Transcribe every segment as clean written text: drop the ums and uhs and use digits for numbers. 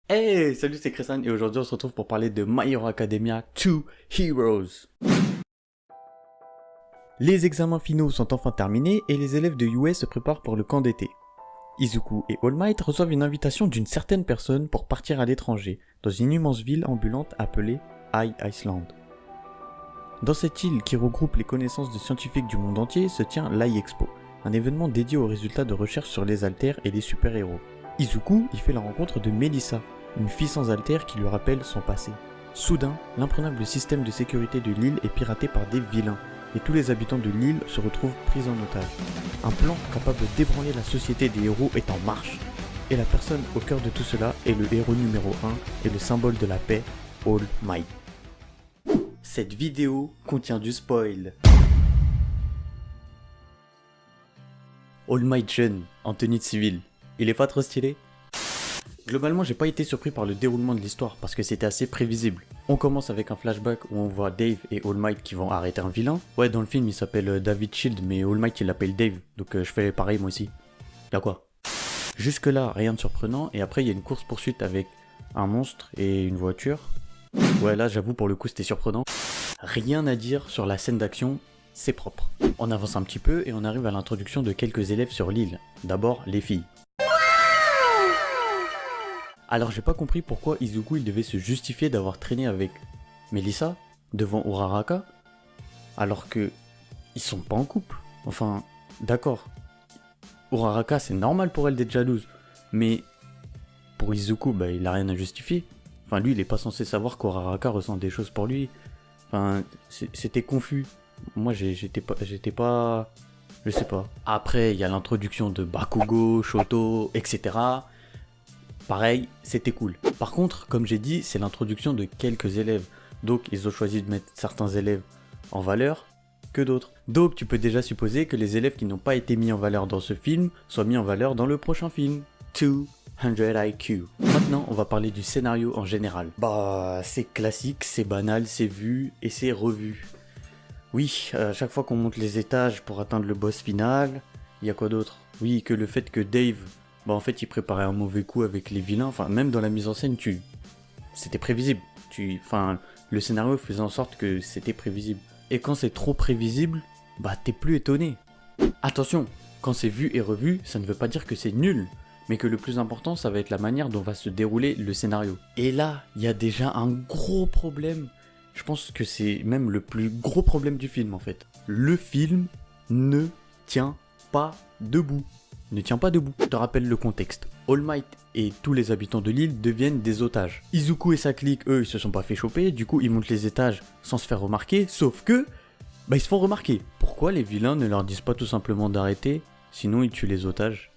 Hey, salut, c'est Christian et aujourd'hui on se retrouve pour parler de My Hero Academia 2 Heroes. Les examens finaux sont enfin terminés et les élèves de UA se préparent pour le camp d'été. Izuku et All Might reçoivent une invitation d'une certaine personne pour partir à l'étranger, dans une immense ville ambulante appelée High Island. Dans cette île qui regroupe les connaissances de scientifiques du monde entier se tient l'I-Expo, un événement dédié aux résultats de recherche sur les haltères et les super-héros. Izuku y fait la rencontre de Melissa, une fille sans haltères qui lui rappelle son passé. Soudain, l'imprenable système de sécurité de l'île est piraté par des vilains, et tous les habitants de l'île se retrouvent pris en otage. Un plan capable d'ébranler la société des héros est en marche. Et la personne au cœur de tout cela est le héros numéro 1 et le symbole de la paix, All Might. Cette vidéo contient du spoil. All Might jeune, en tenue de civil. Il est pas trop stylé? Globalement, j'ai pas été surpris par le déroulement de l'histoire parce que c'était assez prévisible. On commence avec un flashback où on voit Dave et All Might qui vont arrêter un vilain. Ouais, dans le film il s'appelle David Shield, mais All Might il l'appelle Dave, donc je fais pareil moi aussi. Y'a quoi? Jusque là, rien de surprenant, et après il y a une course poursuite avec un monstre et une voiture. Ouais, là j'avoue pour le coup c'était surprenant. Rien à dire sur la scène d'action, c'est propre. On avance un petit peu et on arrive à l'introduction de quelques élèves sur l'île. D'abord les filles. Alors j'ai pas compris pourquoi Izuku il devait se justifier d'avoir traîné avec Melissa devant Uraraka alors que ils sont pas en couple. Enfin, d'accord. Uraraka c'est normal pour elle d'être jalouse, mais pour Izuku bah il a rien à justifier. Enfin lui il est pas censé savoir qu'Uraraka ressent des choses pour lui. Enfin c'était confus. Moi j'étais pas je sais pas. Après il y a l'introduction de Bakugo, Shoto, etc. Pareil, c'était cool. Par contre, comme j'ai dit, c'est l'introduction de quelques élèves. Donc, ils ont choisi de mettre certains élèves en valeur que d'autres. Donc, tu peux déjà supposer que les élèves qui n'ont pas été mis en valeur dans ce film soient mis en valeur dans le prochain film. 200 IQ. Maintenant, on va parler du scénario en général. Bah, c'est classique, c'est banal, c'est vu et c'est revu. Oui, à chaque fois qu'on monte les étages pour atteindre le boss final, il y a quoi d'autre? Oui, que le fait que Dave... Bah en fait il préparait un mauvais coup avec les vilains, enfin même dans la mise en scène c'était prévisible, enfin le scénario faisait en sorte que c'était prévisible. Et quand c'est trop prévisible, bah t'es plus étonné. Attention, quand c'est vu et revu, ça ne veut pas dire que c'est nul, mais que le plus important ça va être la manière dont va se dérouler le scénario. Et là, il y a déjà un gros problème, je pense que c'est même le plus gros problème du film en fait. Le film ne tient pas debout. Ne tient pas debout. Je te rappelle le contexte. All Might et tous les habitants de l'île deviennent des otages. Izuku et sa clique, eux, ils se sont pas fait choper, du coup ils montent les étages sans se faire remarquer, sauf que, bah ils se font remarquer. Pourquoi les vilains ne leur disent pas tout simplement d'arrêter, sinon ils tuent les otages?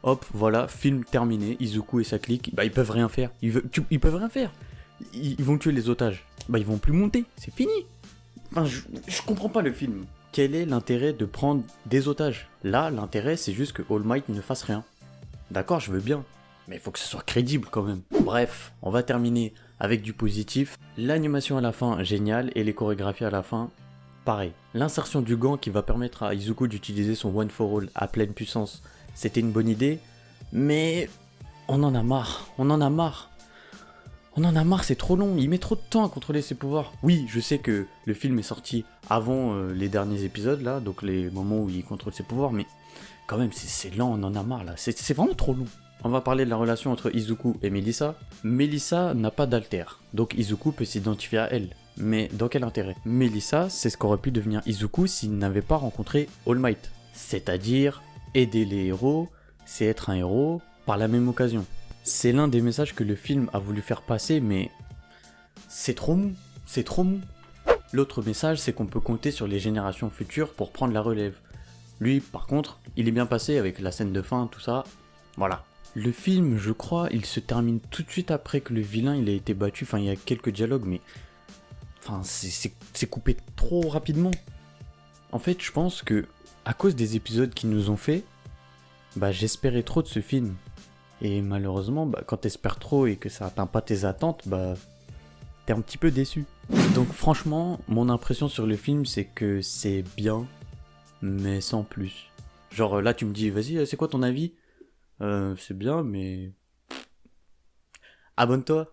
Hop, voilà, film terminé, Izuku et sa clique, bah ils peuvent rien faire. Ils peuvent rien faire. Ils vont tuer les otages. Bah ils vont plus monter, c'est fini. Enfin, je comprends pas le film. Quel est l'intérêt de prendre des otages? Là, l'intérêt, c'est juste que All Might ne fasse rien. D'accord, je veux bien, mais il faut que ce soit crédible quand même. Bref, on va terminer avec du positif. L'animation à la fin, géniale, et les chorégraphies à la fin, pareil. L'insertion du gant qui va permettre à Izuku d'utiliser son One for All à pleine puissance, c'était une bonne idée, mais on en a marre, on en a marre. On en a marre, c'est trop long, il met trop de temps à contrôler ses pouvoirs. Oui, je sais que le film est sorti avant les derniers épisodes, là, donc les moments où il contrôle ses pouvoirs, mais quand même, c'est lent, on en a marre, là. C'est vraiment trop long. On va parler de la relation entre Izuku et Melissa. Melissa n'a pas d'alter, donc Izuku peut s'identifier à elle. Mais dans quel intérêt? Melissa, c'est ce qu'aurait pu devenir Izuku s'il n'avait pas rencontré All Might. C'est-à-dire, aider les héros, c'est être un héros par la même occasion. C'est l'un des messages que le film a voulu faire passer, mais c'est trop mou, c'est trop mou. L'autre message, c'est qu'on peut compter sur les générations futures pour prendre la relève. Lui, par contre, il est bien passé avec la scène de fin, tout ça, voilà. Le film, je crois, il se termine tout de suite après que le vilain il a été battu, enfin il y a quelques dialogues, mais... Enfin, c'est coupé trop rapidement. En fait, je pense que, à cause des épisodes qu'ils nous ont fait, bah j'espérais trop de ce film. Et malheureusement, bah, quand t'espères trop et que ça atteint pas tes attentes, bah t'es un petit peu déçu. Donc franchement, mon impression sur le film, c'est que c'est bien, mais sans plus. Genre là, tu me dis, vas-y, c'est quoi ton avis? C'est bien, mais... Abonne-toi.